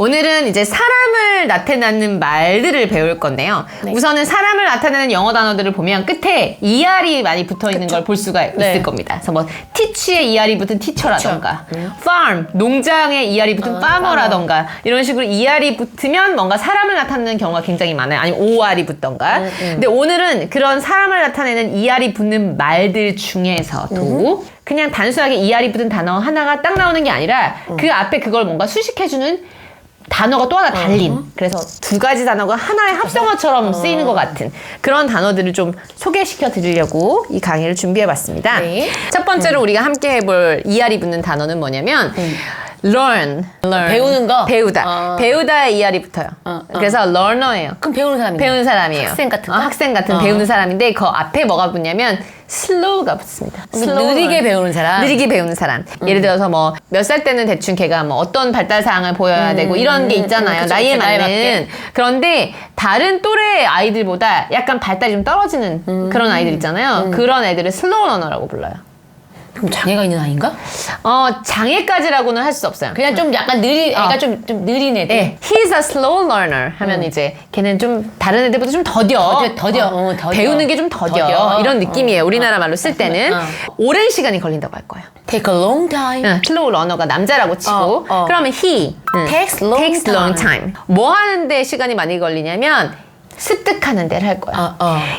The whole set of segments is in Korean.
오늘은 이제 사람을 나타내는 말들을 배울 건데요. 네. 우선은 사람을 나타내는 영어 단어들을 보면 끝에 ER이 많이 붙어 있는 걸 볼 수가 있을 겁니다. 그래서 뭐 teach에 ER이 붙은 teacher라던가 farm, 농장에 ER이 붙은 farmer라던가 이런 식으로 ER이 붙으면 뭔가 사람을 나타내는 경우가 굉장히 많아요. 아니면 OR이 붙던가. 근데 오늘은 그런 사람을 나타내는 ER이 붙는 말들 중에서도 그냥 단순하게 ER이 붙은 단어 하나가 딱 나오는 게 아니라 그 앞에 그걸 뭔가 수식해주는 단어가 또 하나 달린 그래서 두 가지 단어가 하나의 합성어처럼 쓰이는 것 같은 그런 단어들을 좀 소개시켜 드리려고 이 강의를 준비해 봤습니다. 네. 첫 번째로 우리가 함께 해볼 ER이 붙는 단어는 뭐냐면 learn. 배우는 거? 배우다. 배우다에 ER이 붙어요. 그래서 learner예요. 그럼 배우는 사람이네. 배우는 사람이에요. 학생 같은 거? 학생 같은 배우는 사람인데 그 앞에 뭐가 붙냐면 slow가 붙습니다. 느리게 배우는 사람? 느리게 배우는 사람. 예를 들어서 뭐 몇 살 때는 대충 걔가 뭐 어떤 발달 사항을 보여야 되고 이런 게 있잖아요. 그쵸, 나이에 그쵸, 나이에 맞는. 맞게. 그런데 다른 또래 아이들보다 약간 발달이 좀 떨어지는 그런 아이들 있잖아요. 그런 애들을 슬로우 러너라고 불러요. 그럼 장애가 있는 아이인가? 장애까지라고는 할 수 없어요. 그냥 좀 약간 애가 좀 느린 애들. 네, he's a slow learner 하면 이제 걔는 좀 다른 애들보다 좀 더뎌. 더뎌. 배우는 게 좀 더뎌. 이런 느낌이에요. 우리나라 말로 쓸 때는 오랜 시간이 걸린다고 할 거예요. Take a long time. slow learner가 남자라고 치고 그러면 he Takes long time. 뭐 하는데 시간이 많이 걸리냐면 습득하는 데를 할 거예요.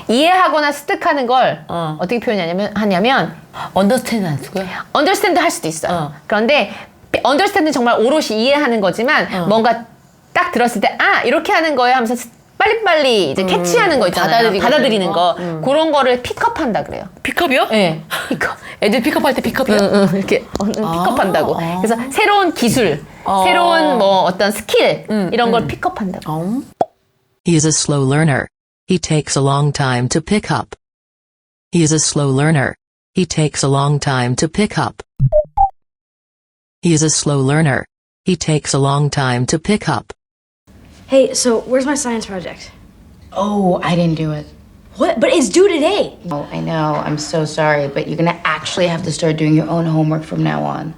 이해하거나 습득하는 걸 어떻게 표현하냐면 Understand 안 쓰고요. understand 할 수도 있어요. 그런데 understand는 정말 오롯이 이해하는 거지만 뭔가 딱 들었을 때 이렇게 하는 거예요 하면서 빨리빨리 이제 캐치하는 거 있잖아요. 받아들이는 거. 그런 거를 픽업한다 그래요. 픽업이요? 네. 픽업. 애들 픽업할 때 픽업이요? 이렇게 픽업한다고. 그래서 새로운 기술, 새로운 뭐 어떤 스킬 이런 걸 픽업한다고. He is a slow learner. He takes a long time to pick up. He is a slow learner. He takes a long time to pick up. He is a slow learner. He takes a long time to pick up. Hey, so where's my science project? Oh, I didn't do it. What? But it's due today. Oh, I know. I'm so sorry, but you're gonna actually have to start doing your own homework from now on.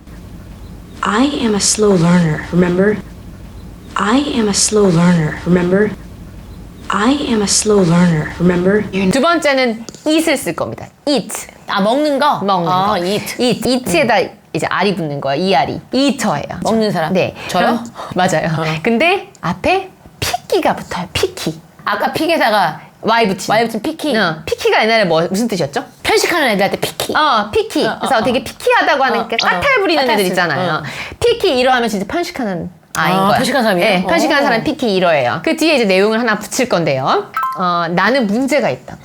I am a slow learner, remember? I am a slow learner, remember? I am a slow learner, remember? 두 번째는 eat을 쓸 겁니다. eat. 먹는 거? 먹는 거. eat. eat에다 이제 R이 붙는 거예요. ER이. eater예요. 먹는 사람? 네. 저요? 맞아요. 근데 앞에 picky,가 붙어요. picky. 아까 픽에다가 Y 붙인. Y 붙인 피키. picky가 옛날에 무슨 뜻이었죠? 편식하는 애들한테 피키. picky. 그래서 되게 picky하다고 하는 게 까탈 부리는 애들 있잖아요. picky 이러하면 진짜 편식하는 아이인 거예요. 편식한 사람이에요? 네, 편식하는 사람 picky 이러예요. 그 뒤에 이제 내용을 하나 붙일 건데요. 나는 문제가 있다.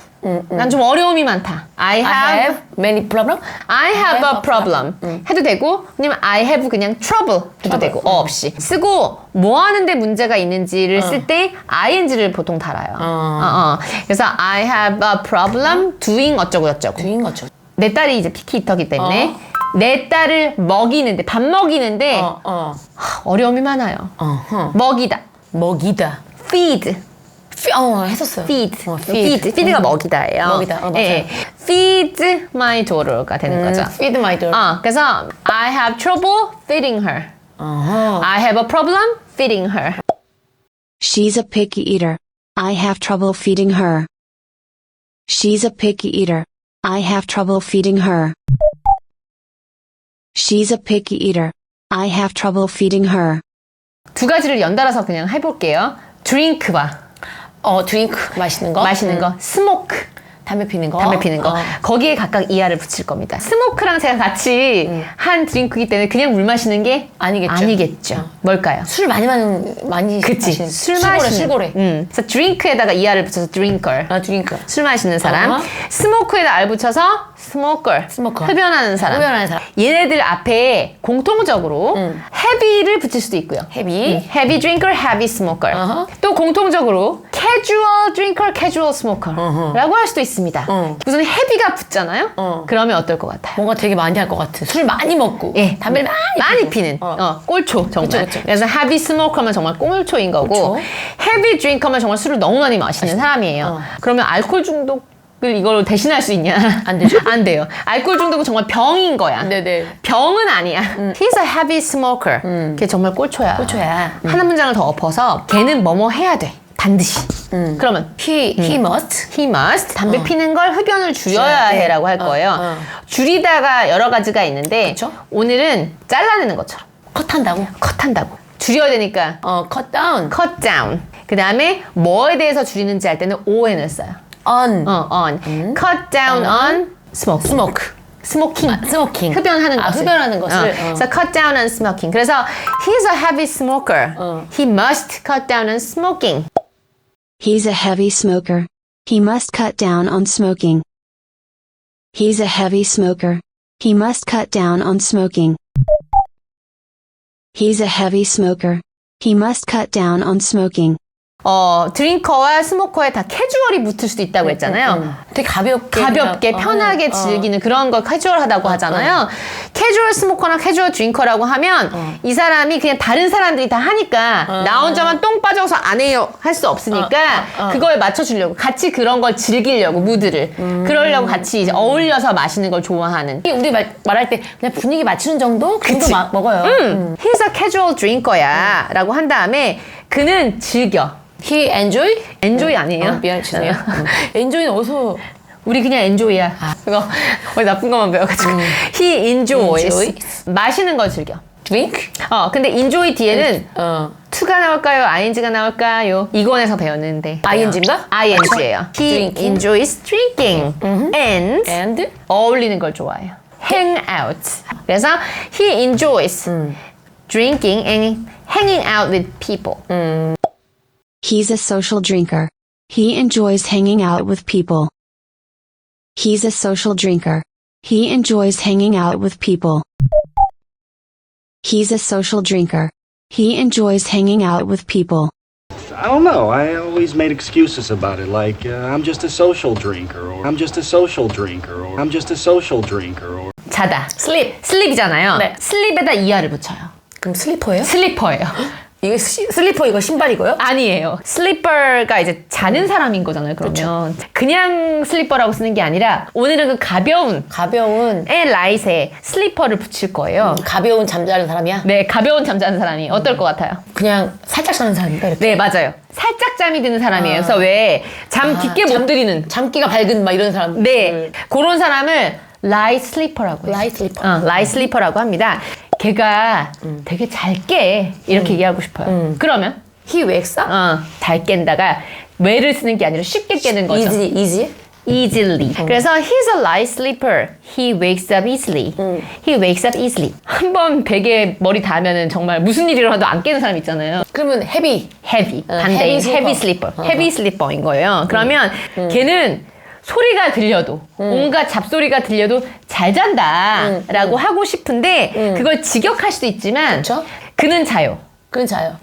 난 좀 어려움이 많다. I have many problem? I have a problem 해도 되고 아니면 I have 그냥 trouble 해도 되고 없이 쓰고 뭐 하는데 문제가 있는지를 쓸 때 ing를 보통 달아요. 그래서 I have a problem doing 어쩌고 저쩌고. doing 어쩌고. 내 딸이 이제 피키 이터기 때문에 내 딸을 먹이는데 밥 먹이는데 어려움이 많아요. 먹이다. 먹이다. feed. 했었어요. feed가 먹이다예요. 먹이다. 맞아요. 예. feed my daughter가 되는 거죠. feed my daughter. 그래서 I have trouble feeding her. I have a problem feeding her. She's a picky eater. I have trouble feeding her. She's a picky eater. I have trouble feeding her. She's a picky eater. I have trouble feeding her. 두 가지를 연달아서 그냥 해볼게요. drink와 드링크 마시는 거. smoke. 담배 피는 거. 담배 피는 거. 거기에 각각 ER을 붙일 겁니다. 스모크랑 제가 같이 한 드링크이기 때문에 그냥 물 마시는 게 아니겠죠. 뭘까요? 술 많이 그치. 마시는. 술 마시는. 술고래. 그래서 drink에다가 ER을 붙여서 drinker. 드링크. 술 마시는 사람. 스모크에다 R 붙여서 smoker. 흡연하는 사람. 얘네들 앞에 공통적으로 heavy를 붙일 수도 있고요. heavy drinker, heavy smoker. 또 공통적으로 casual drinker, casual smoker. 라고 할 수도 있습니다. 우선 heavy가 붙잖아요. 그러면 어떨 것 같아요? 뭔가 되게 많이 할 것 같아. 술 많이 먹고. 담배를 많이 피는. 꼴초 정말. 그쵸. 그래서 heavy smoker면 정말 꼴초인 거고 heavy drinker면 정말 술을 너무 많이 마시는 사람이에요. 그러면 알코올 중독 이걸 대신할 수 있냐? 안 되죠. 안 돼요. 알코올 중독은 정말 병인 거야. 네네. 병은 아니야. He's a heavy smoker. 걔 정말 꼴초야. 꼴초야. 하나 문장을 더 엎어서 걔는 뭐뭐 해야 돼. 반드시. 그러면 He must. he must 담배 피는 걸 흡연을 줄여야 네. 해라고 할 거예요. 줄이다가 여러 가지가 있는데 그쵸? 오늘은 잘라내는 것처럼 컷한다고. 컷한다고. 줄여야 되니까 cut down. cut down. 그 다음에 뭐에 대해서 줄이는지 알 때는 on을 써요. on. on. cut down on smoking. smoke. 스모킹. 스모킹. 흡연하는 것을. 흡연하는 것을. 그래서 cut down on smoking. 그래서 he's a heavy smoker. He must cut down on smoking. He's a heavy smoker. He must cut down on smoking. He's a heavy smoker. He must cut down on smoking. He's a heavy smoker. He must cut down on smoking. 드링커와 스모커에 다 캐주얼이 붙을 수도 있다고 했잖아요. 되게 가볍게. 가볍게 그냥, 편하게 즐기는 그런 걸 캐주얼하다고 하잖아요. 캐주얼 스모커나 캐주얼 드링커라고 하면 이 사람이 그냥 다른 사람들이 다 하니까 나 혼자만 똥 빠져서 안 해요 할 수 없으니까 그거에 맞춰주려고 같이 그런 걸 즐기려고 무드를 그러려고 같이 이제 어울려서 마시는 걸 좋아하는. 우리 말할 때 그냥 분위기 맞추는 정도? 그 정도 먹어요. He's a casual drinker야 라고 한 다음에 그는 즐겨. He enjoy? enjoy 아니에요? 미안, 죄송해요. enjoy는 어디서. 우리 그냥 enjoy야. 그거 거의 나쁜 것만 배워가지고. He enjoys. 마시는 걸 즐겨. drink? 근데 enjoy 뒤에는 to가 나올까요? ing가 나올까요? 이권에서 배웠는데. ing인가? ing예요. He Drinking. enjoys drinking and 어울리는 걸 좋아해요. hang out. 그래서 he enjoys drinking and hanging out with people. He's a social drinker. He enjoys hanging out with people. He's a social drinker. He enjoys hanging out with people. He's a social drinker. He enjoys hanging out with people. I don't know. I always made excuses about it, like I'm just a social drinker, or I'm just a social drinker, or I'm just a social drinker, or. 자다. sleep. 슬립이잖아요. 네. 슬립에다 ER을 붙여요. 그럼 슬리퍼예요? 슬리퍼예요. 이거 슬리퍼 이거 신발이고요? 아니에요. 슬리퍼가 이제 자는 사람인 거잖아요. 그러면 그냥 슬리퍼라고 쓰는 게 아니라 오늘은 그 가벼운 에 라이트에 슬리퍼를 붙일 거예요. 가벼운 잠자는 사람이야? 네, 가벼운 잠자는 사람이 어떨 것 같아요? 그냥 살짝 자는 사람인가 이렇게? 네, 맞아요. 살짝 잠이 드는 사람이에요. 그래서 왜 잠 깊게 못 들이는 잠기가 밝은 막 이런 사람. 네, 그런 사람을 라이트 슬리퍼라고 해요. 라이트 슬리퍼. 라이트 슬리퍼라고 합니다. 걔가 되게 잘 깨. 이렇게 얘기하고 싶어요. 그러면 He wakes up? 잘 깬다가 왜를 쓰는 게 아니라 쉽게 깨는 거죠. easy? easily. 그래서 he's a light sleeper. He wakes up easily. He wakes up easily. 한번 베개에 머리 닿으면은 정말 무슨 일이 일어나도 안 깨는 사람 있잖아요. 그러면 heavy. heavy. 반대인 heavy sleeper. heavy sleeper인 거예요. 그러면 걔는 소리가 들려도 온갖 잡소리가 들려도 잘 잔다 라고 하고 싶은데 그걸 직역할 수도 있지만 그쵸? 그는 자요. 그건 자요.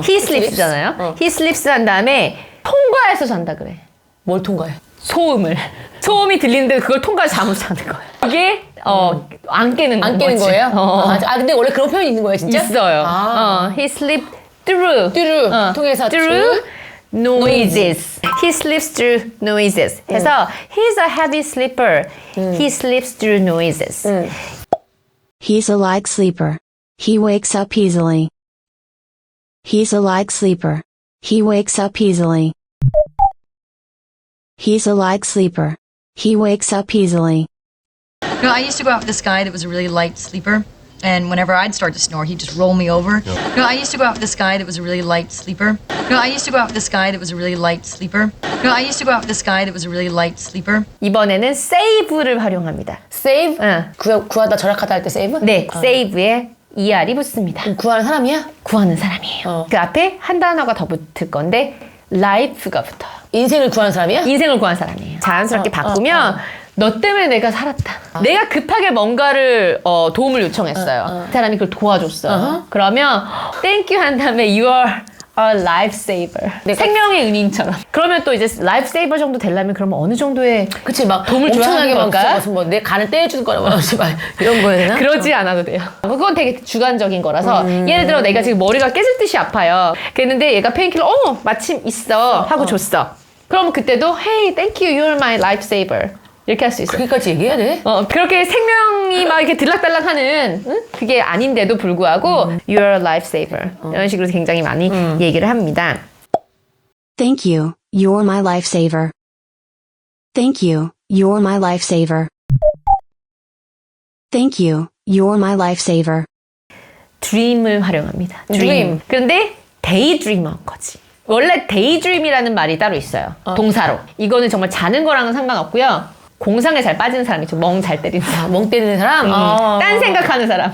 he sleeps잖아요. he sleeps 한 다음에 통과해서 잔다 그래. 뭘 통과해? 소음이 들리는데 그걸 통과해서 잠을 자는 거예요. 이게 안 깨는 안 깨는 거지. 거예요? 근데 원래 그런 표현이 있는 거예요 진짜? 있어요. he sleep through 통해서 through noises. He sleeps through noises. 그래서 he's a heavy sleeper. He sleeps through noises. He's a light sleeper. He wakes up easily. He's a light sleeper. He wakes up easily. He's a light sleeper. He wakes up easily. You know, I used to go out with this guy that was a really light sleeper, and whenever I'd start to snore, he'd just roll me over. You know, I used to go out with this guy that was a really light sleeper. You know, I used to go out with this guy that was a really light sleeper. You know, I used to go out with this guy that was a really light sleeper. 이번에는 save를 활용합니다. save? 응. 구하다 절약하다 할 때 save? 네, save에 ER이 붙습니다. 구하는 사람이야? 구하는 사람이에요. 그 앞에 한 단어가 더 붙을 건데 life가 붙어요. 인생을 구하는 사람이야? 인생을 구한 사람이에요. 자연스럽게 바꾸면 너 때문에 내가 살았다. 내가 급하게 뭔가를 도움을 요청했어요. 그 사람이 그걸 도와줬어요. 그러면 thank you 한 다음에 you are a lifesaver. 생명의 은인처럼. 그러면 또 이제 lifesaver 정도 되려면 그러면 어느 정도의 그치 막 도움을 줘야 하는 걸까? 뭐 내 간을 떼어주는 거나 막 이런 거야 되나? 그러지 않아도 돼요. 그건 되게 주관적인 거라서 예를 들어 내가 지금 머리가 깨질 듯이 아파요. 그랬는데 얘가 페인킬러 마침 있어 하고 줬어. 그럼 그때도 Hey, thank you, you're my lifesaver. 이렇게 할 수 있어요. 그까지 얘기해야 돼? 그렇게 생명이 막 이렇게 들락달락하는 그게 아닌데도 불구하고 You're a lifesaver. 이런 식으로 굉장히 많이 얘기를 합니다. Thank you, you're my lifesaver. Thank you, you're my lifesaver. Thank you, you're my lifesaver. dream을 활용합니다. dream. 그런데 daydreamer인 거지. 원래 daydream이라는 말이 따로 있어요. 동사로. 이거는 정말 자는 거랑은 상관없고요. 공상에 잘 빠지는 사람이죠. 멍 잘 때리는 사람. 멍 때리는 사람? 딴 생각하는 사람.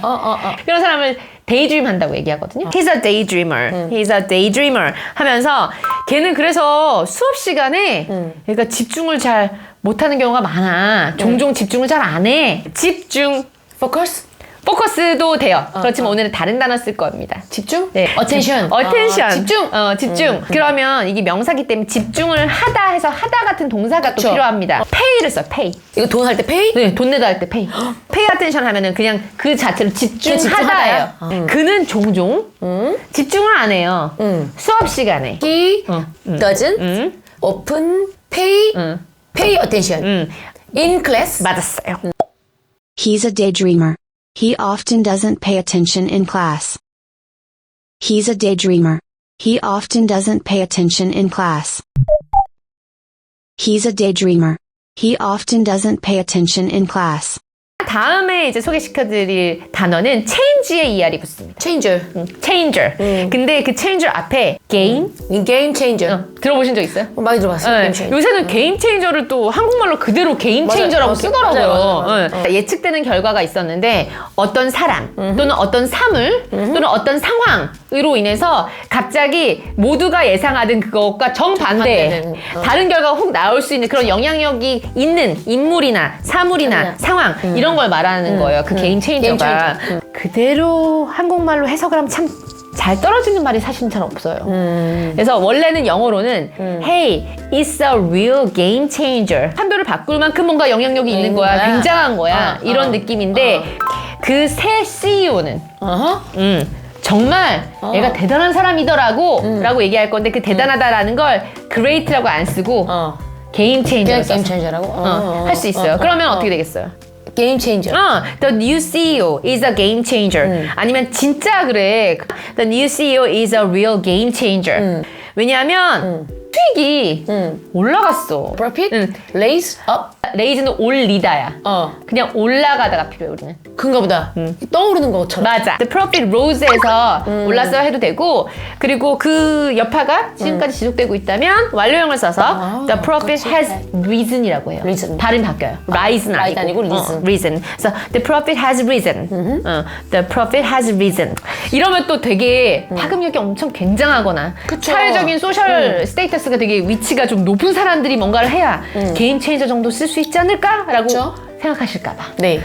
그런 사람을 daydream 한다고 얘기하거든요. He's a daydreamer. He's a daydreamer 하면서 걔는 그래서 수업 시간에 그러니까 집중을 잘 못하는 경우가 많아. 종종 집중을 잘 안 해. 집중. 포커스도 돼요. 그렇지만 오늘은 다른 단어 쓸 겁니다. 집중? 네. attention. attention. 집중. 집중. 그러면 이게 명사기 때문에 집중을 하다 해서 하다 같은 동사가 또 필요합니다. pay를 써, pay. 이거 돈 할 때 pay? 네, 돈 내다 할 때 pay. pay attention 하면은 그냥 그 자체로 집중하다예요. 그는 종종 집중을 안 해요. 수업 시간에. He doesn't often pay attention. In class? 맞았어요. He's a daydreamer. He often doesn't pay attention in class. He's a daydreamer. He often doesn't pay attention in class. He's a daydreamer. He often doesn't pay attention in class. 다음에 이제 소개시켜드릴 단어는 change의 ER이 붙습니다. changer. changer. 근데 그 changer 앞에 game? game changer. 들어보신 적 있어요? 많이 들어봤어요. 네. game changer. 요새는 게임 체인저를 또 한국말로 그대로 게임 체인저라고 쓰더라고요. 맞아요. 네. 예측되는 결과가 있었는데 어떤 사람 또는 어떤 사물 또는 어떤 상황으로 인해서 갑자기 모두가 예상하던 그것과 정반대 다른 결과가 혹 나올 수 있는 그런 영향력이 있는 인물이나 사물이나 상황 이런 걸 말하는 거예요. 그 게임 체인저가. 그대로 한국말로 해석을 하면 참 잘 떨어지는 말이 사실은 잘 없어요. 그래서 원래는 영어로는 Hey, it's a real game changer. 판도를 바꿀 만큼 뭔가 영향력이 있는 거야. 굉장한 거야. 이런 느낌인데 그 새 CEO는 정말 얘가 대단한 사람이더라고 라고 얘기할 건데 그 대단하다라는 걸 great라고 안 쓰고 게임 체인저를 game 써서 changer라고? 할 수 있어요. 그러면 어떻게 되겠어요? game changer. The new CEO is a game changer. 아니면 진짜 그래. The new CEO is a real game changer. 왜냐하면 수익이 올라갔어. profit? raise up? 레이즈는 올리다야. 그냥 올라가다가 필요해 우리는. 그런가 보다. 떠오르는 것처럼. 맞아. The profit rose에서 올랐어야 해도 되고 그리고 그 여파가 지금까지 지속되고 있다면 완료형을 써서 the profit has risen이라고 해요. risen. 발음이 바뀌어요. rise는 rise 아니고 risen. risen. 그래서 the profit has risen. The profit has risen. 이러면 또 되게 파급력이 엄청 굉장하거나 그쵸. 사회적인 소셜 스테이터스가 되게 위치가 좀 높은 사람들이 뭔가를 해야 게임 체인저 정도 쓸 수 있지 않을까라고 그쵸. 생각하실까봐. 네.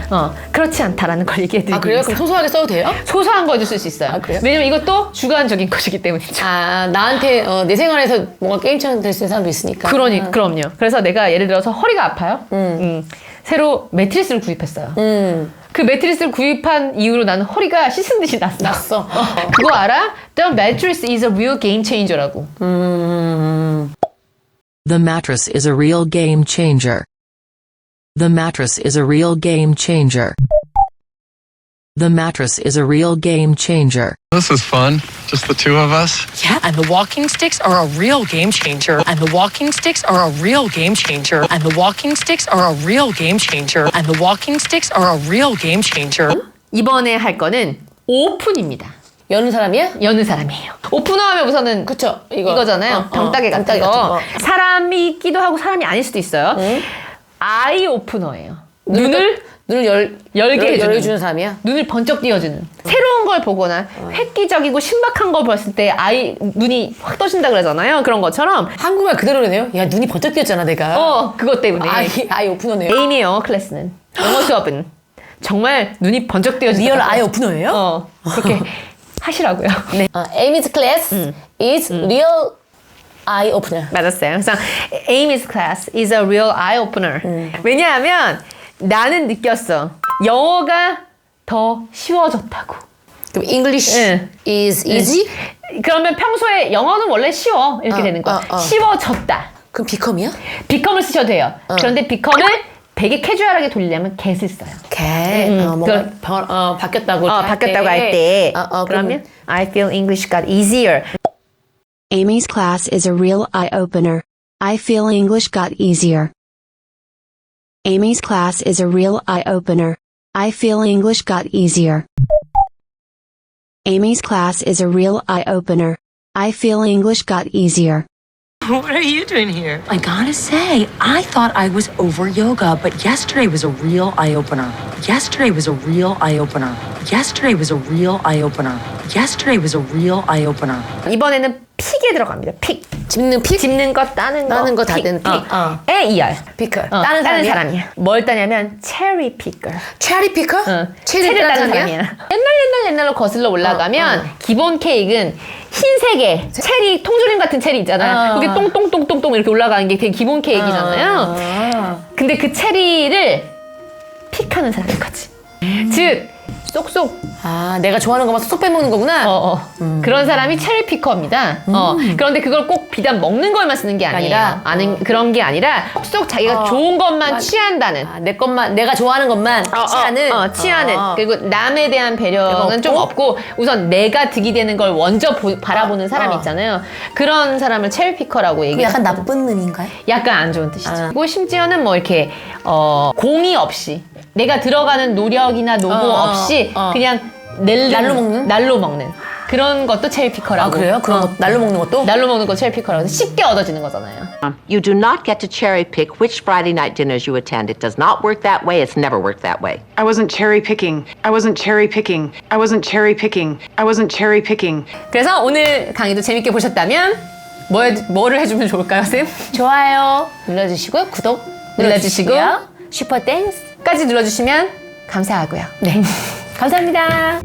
그렇지 않다라는 걸 얘기해드리고 그래요? 있어요. 그럼 소소하게 써도 돼요? 소소한 거에도 쓸 수 있어요. 그래요? 왜냐면 이것도 주관적인 것이기 때문이죠. 나한테 내 생활에서 뭔가 게임 체인저 될 수 있는 사람도 있으니까. 그럼요. 그래서 내가 예를 들어서 허리가 아파요. 새로 매트리스를 구입했어요. 그 매트리스를 구입한 이후로 나는 허리가 씻은 듯이 났어. 그거 알아? The mattress is a real game changer라고. The mattress is a real game changer. The mattress is a real game changer. The mattress is a real game changer. This is fun. Just the two of us. Yeah, and the walking sticks are a real game changer. And the walking sticks are a real game changer. And the walking sticks are a real game changer. And the walking sticks are a real game changer. 이번에 할 거는 오픈입니다. 여는 사람이야? 여는 사람이에요. 오프너 하면 우선은 그쵸. 이거잖아요. 병따개 같은 거. 사람이 있기도 하고 사람이 아닐 수도 있어요. 아이 오프너예요. 눈을 열게 열어주는 사람이야? 눈을 번쩍 띄워주는. 새로운 걸 보거나 획기적이고 신박한 걸 봤을 때 아이 눈이 확 떠진다 그러잖아요. 그런 것처럼 한국말 그대로네요. 야, 눈이 번쩍 뜨였잖아, 내가. 그것 때문에. 아이 오프너네요. 에이미의 영어 클래스는 영어 수업은 정말 눈이 번쩍 띄워지는 리얼 아이 오프너예요? 그렇게 하시라고요. 네. Amy's class is real eye opener. 맞았어요. 그래서 Amy's class is a real eye opener. 왜냐하면 나는 느꼈어. 영어가 더 쉬워졌다고. 그럼 English is easy? 그러면 평소에 영어는 원래 쉬워 이렇게 되는 거야. 쉬워졌다. 그럼 비컴이야? becom을 쓰셔도 돼요. 그런데 becom을 되게 캐주얼하게 돌리려면 get을 써요. 뭔가 바뀌었다고 바뀌었다고 할 때. 그러면 I feel English got easier. Amy's class is a real eye-opener. I feel English got easier. Amy's class is a real eye-opener. I feel English got easier. Amy's class is a real eye-opener. I feel English got easier. What are you doing here? I gotta say, I thought I was over yoga, but yesterday was a real eye-opener. Yesterday was a real eye-opener. Yesterday was a real eye-opener. Yesterday was a real eye-opener. 이번에는 픽에 들어갑니다. 픽. 짚는 픽? 짚는 거, 따는 거. 따는 거, 다는 픽. 에 ER. 피클. 따는 사람이야. 뭘 따냐면 체리 피커. 체리 피커? 체리를 따는 사람이야. 옛날로 거슬러 올라가면 기본 케이크는 흰색의 체리 통조림 같은 체리 있잖아요. 그게 똥똥똥똥똥 이렇게 올라가는 게 되게 기본 케이크잖아요. 근데 그 체리를 픽하는 사람인 거지. 즉 쏙쏙 내가 좋아하는 것만 쏙 빼먹는 거구나. 그런 사람이 체리 피커입니다. 그런데 그걸 꼭 비단 먹는 것만 쓰는 게 아니라 그런 게 아니라 쏙 자기가 좋은 것만 취한다는 내 것만 내가 좋아하는 것만 취하는 그리고 남에 대한 배려는 좀 없고 우선 내가 득이 되는 걸 먼저 바라보는 사람 있잖아요. 그런 사람을 체리 피커라고 얘기해요. 약간 나쁜 의미인가요? 약간 안 좋은 뜻이죠. 그리고 심지어는 뭐 이렇게 공이 없이 내가 들어가는 노력이나 노고 없이 그냥 날로 먹는 그런 것도 체리 피커라고. 그래요? 그런 거 날로 먹는 것도? 날로 먹는 거 체리 피커라고. 쉽게 얻어지는 거잖아요. You do not get to cherry pick which Friday night dinners you attend. It does not work that way. It's never worked that way. I wasn't cherry picking. I wasn't cherry picking. I wasn't cherry picking. I wasn't cherry picking. 그래서 오늘 강의도 재밌게 보셨다면 뭐를 해주면 좋을까요, 쌤? 좋아요 눌러주시고요. 구독 눌러주시고 슈퍼 땡스 까지 눌러주시면 감사하고요. 네. 감사합니다.